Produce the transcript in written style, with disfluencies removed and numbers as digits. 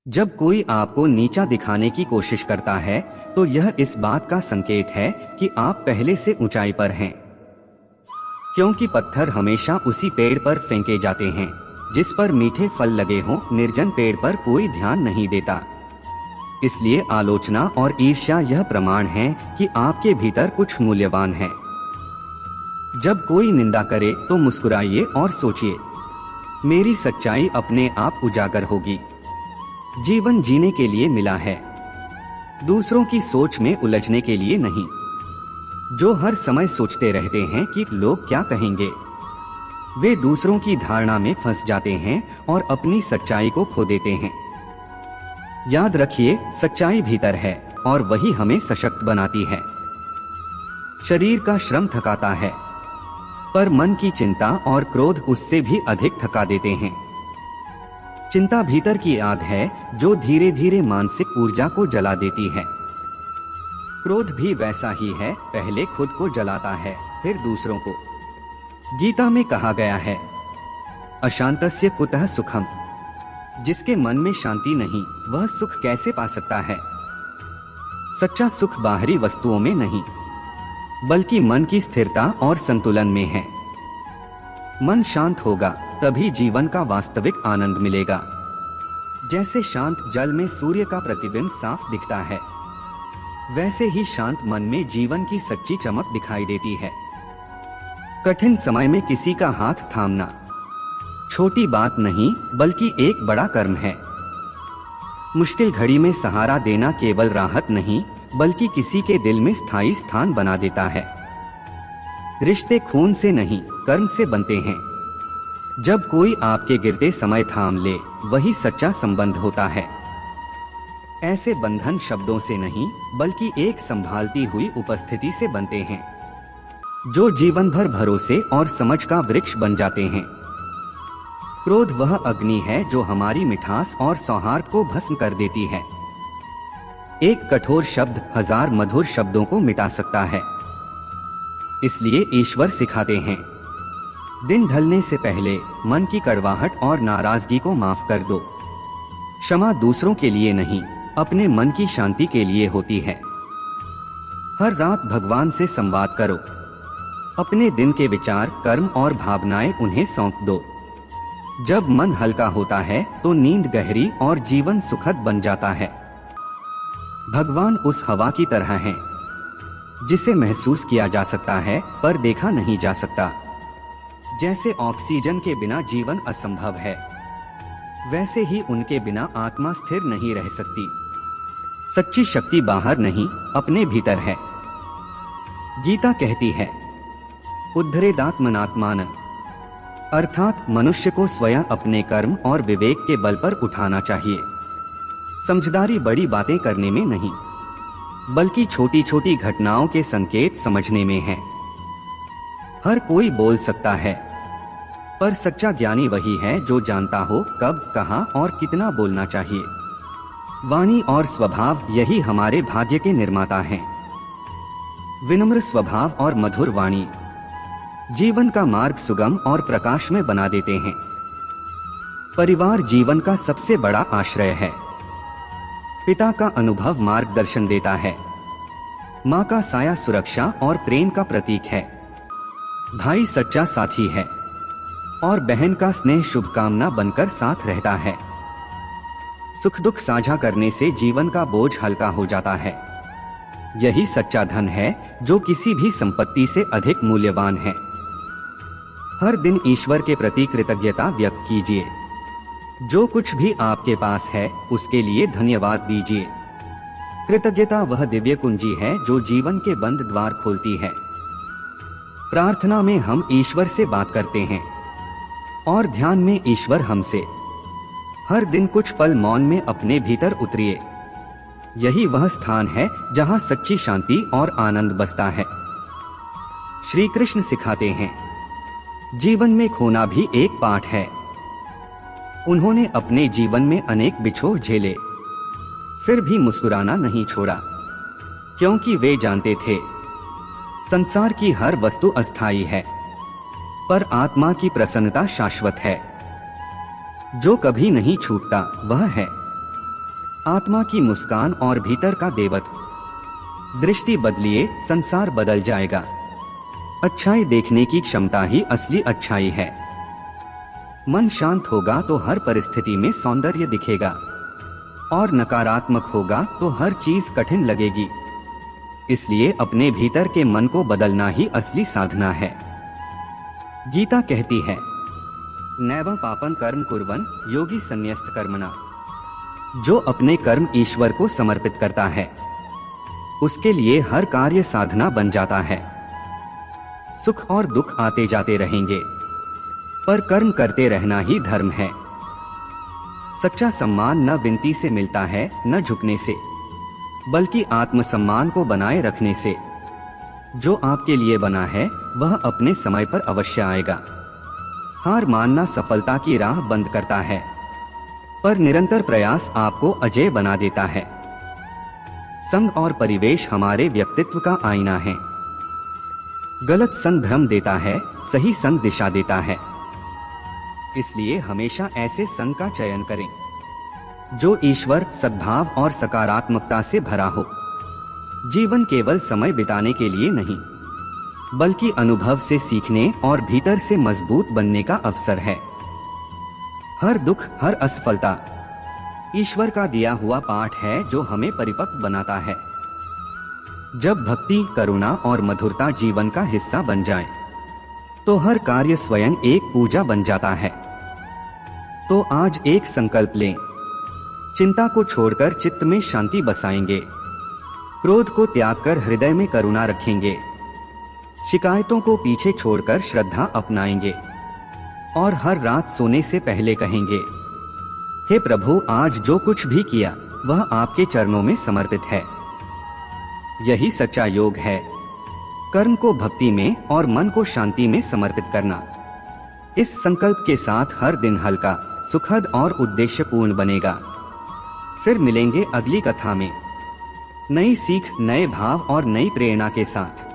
जब कोई आपको नीचा दिखाने की कोशिश करता है तो यह इस बात का संकेत है कि आप पहले से ऊंचाई पर हैं। क्योंकि पत्थर हमेशा उसी पेड़ पर फेंके जाते हैं जिस पर मीठे फल लगे हों। निर्जन पेड़ पर कोई ध्यान नहीं देता। इसलिए आलोचना और ईर्ष्या यह प्रमाण है कि आपके भीतर कुछ मूल्यवान है। जब कोई निंदा करे तो मुस्कुराइए और सोचिए, मेरी सच्चाई अपने आप उजागर होगी। जीवन जीने के लिए मिला है, दूसरों की सोच में उलझने के लिए नहीं। जो हर समय सोचते रहते हैं कि लोग क्या कहेंगे, वे दूसरों की धारणा में फंस जाते हैं और अपनी सच्चाई को खो देते हैं। याद रखिए, सच्चाई भीतर है और वही हमें सशक्त बनाती है। शरीर का श्रम थकाता है, पर मन की चिंता और क्रोध उससे भी अधिक थका देते हैं। चिंता भीतर की आग है जो धीरे धीरे मानसिक ऊर्जा को जला देती है। क्रोध भी वैसा ही है, पहले खुद को जलाता है फिर दूसरों को। गीता में कहा गया है, अशांतस्य कुतः सुखम। जिसके मन में शांति नहीं वह सुख कैसे पा सकता है। सच्चा सुख बाहरी वस्तुओं में नहीं बल्कि मन की स्थिरता और संतुलन में है। मन शांत होगा तभी जीवन का वास्तविक आनंद मिलेगा। जैसे शांत जल में सूर्य का प्रतिबिंब साफ दिखता है, वैसे ही शांत मन में जीवन की सच्ची चमक दिखाई देती है। कठिन समय में किसी का हाथ थामना छोटी बात नहीं बल्कि एक बड़ा कर्म है। मुश्किल घड़ी में सहारा देना केवल राहत नहीं बल्कि किसी के दिल में स्थायी स्थान बना देता है। रिश्ते खून से नहीं कर्म से बनते हैं। जब कोई आपके गिरते समय थाम ले वही सच्चा संबंध होता है। ऐसे बंधन शब्दों से नहीं बल्कि एक संभालती हुई उपस्थिति से बनते हैं, जो जीवन भर भरोसे और समझ का वृक्ष बन जाते हैं। क्रोध वह अग्नि है जो हमारी मिठास और सौहार्द को भस्म कर देती है। एक कठोर शब्द हजार मधुर शब्दों को मिटा सकता है। इसलिए ईश्वर सिखाते हैं, दिन ढलने से पहले मन की कड़वाहट और नाराजगी को माफ कर दो। क्षमा दूसरों के लिए नहीं अपने मन की शांति के लिए होती है। हर रात भगवान से संवाद करो। अपने दिन के विचार, कर्म और भावनाएं उन्हें सौंप दो। जब मन हल्का होता है तो नींद गहरी और जीवन सुखद बन जाता है। भगवान उस हवा की तरह हैं जिसे महसूस किया जा सकता है पर देखा नहीं जा सकता। जैसे ऑक्सीजन के बिना जीवन असंभव है, वैसे ही उनके बिना आत्मा स्थिर नहीं रह सकती। सच्ची शक्ति बाहर नहीं अपने भीतर है। गीता कहती है, उद्धरेदात्मनात्मान, अर्थात मनुष्य को स्वयं अपने कर्म और विवेक के बल पर उठाना चाहिए। समझदारी बड़ी बातें करने में नहीं बल्कि छोटी छोटी घटनाओं के संकेत समझने में है। हर कोई बोल सकता है, पर सच्चा ज्ञानी वही है जो जानता हो कब, कहां और कितना बोलना चाहिए। वाणी और स्वभाव यही हमारे भाग्य के निर्माता हैं। विनम्र स्वभाव और मधुर वाणी जीवन का मार्ग सुगम और प्रकाश में बना देते हैं। परिवार जीवन का सबसे बड़ा आश्रय है। पिता का अनुभव मार्गदर्शन देता है। माँ का साया सुरक्षा और प्रेम का प्रतीक है। भाई सच्चा साथी है और बहन का स्नेह शुभकामना बनकर साथ रहता है। सुख दुख साझा करने से जीवन का बोझ हल्का हो जाता है। यही सच्चा धन है जो किसी भी संपत्ति से अधिक मूल्यवान है। हर दिन ईश्वर के प्रति कृतज्ञता व्यक्त कीजिए। जो कुछ भी आपके पास है उसके लिए धन्यवाद दीजिए। कृतज्ञता वह दिव्य कुंजी है जो जीवन के बंद द्वार खोलती है। प्रार्थना में हम ईश्वर से बात करते हैं और ध्यान में ईश्वर हमसे। हर दिन कुछ पल मौन में अपने भीतर उतरिए। यही वह स्थान है जहां सच्ची शांति और आनंद बसता है। श्री कृष्ण सिखाते हैं, जीवन में खोना भी एक पाठ है। उन्होंने अपने जीवन में अनेक बिछोह झेले, फिर भी मुस्कुराना नहीं छोड़ा, क्योंकि वे जानते थे संसार की हर वस्तु अस्थायी है, पर आत्मा की प्रसन्नता शाश्वत है। जो कभी नहीं छूटता वह है आत्मा की मुस्कान और भीतर का देवत्व। दृष्टि बदलिए, संसार बदल जाएगा। अच्छाई देखने की क्षमता ही असली अच्छाई है। मन शांत होगा तो हर परिस्थिति में सौंदर्य दिखेगा, और नकारात्मक होगा तो हर चीज कठिन लगेगी। इसलिए अपने भीतर के मन को बदलना ही असली साधना है। गीता कहती है, नैव पापं कर्म कुर्वन् योगी संन्यस्त कर्मणा। जो अपने कर्म ईश्वर को समर्पित करता है, उसके लिए हर कार्य साधना बन जाता है। सुख और दुख आते जाते रहेंगे, पर कर्म करते रहना ही धर्म है। सच्चा सम्मान न विनती से मिलता है, न झुकने से, बल्कि आत्मसम्मान को बनाए रखने से। जो आपके लिए बना है वह अपने समय पर अवश्य आएगा। हार मानना सफलता की राह बंद करता है, पर निरंतर प्रयास आपको अजेय बना देता है। संग और परिवेश हमारे व्यक्तित्व का आईना है। गलत संग भ्रम देता है, सही संग दिशा देता है। इसलिए हमेशा ऐसे संग का चयन करें जो ईश्वर, सद्भाव और सकारात्मकता से भरा हो। जीवन केवल समय बिताने के लिए नहीं, बल्कि अनुभव से सीखने और भीतर से मजबूत बनने का अवसर है। हर दुख, हर असफलता ईश्वर का दिया हुआ पाठ है जो हमें परिपक्व बनाता है। जब भक्ति, करुणा और मधुरता जीवन का हिस्सा बन जाए, तो हर कार्य स्वयं एक पूजा बन जाता है। तो आज एक संकल्प लें, चिंता को छोड़कर चित्त में शांति बसाएंगे, क्रोध को त्याग कर हृदय में करुणा रखेंगे, शिकायतों को पीछे छोड़कर श्रद्धा अपनाएंगे, और हर रात सोने से पहले कहेंगे, हे प्रभु, आज जो कुछ भी किया वह आपके चरणों में समर्पित है। यही सच्चा योग है, कर्म को भक्ति में और मन को शांति में समर्पित करना। इस संकल्प के साथ हर दिन हल्का, सुखद और उद्देश्यपूर्ण बनेगा। फिर मिलेंगे अगली कथा में, नई सीख, नए भाव और नई प्रेरणा के साथ।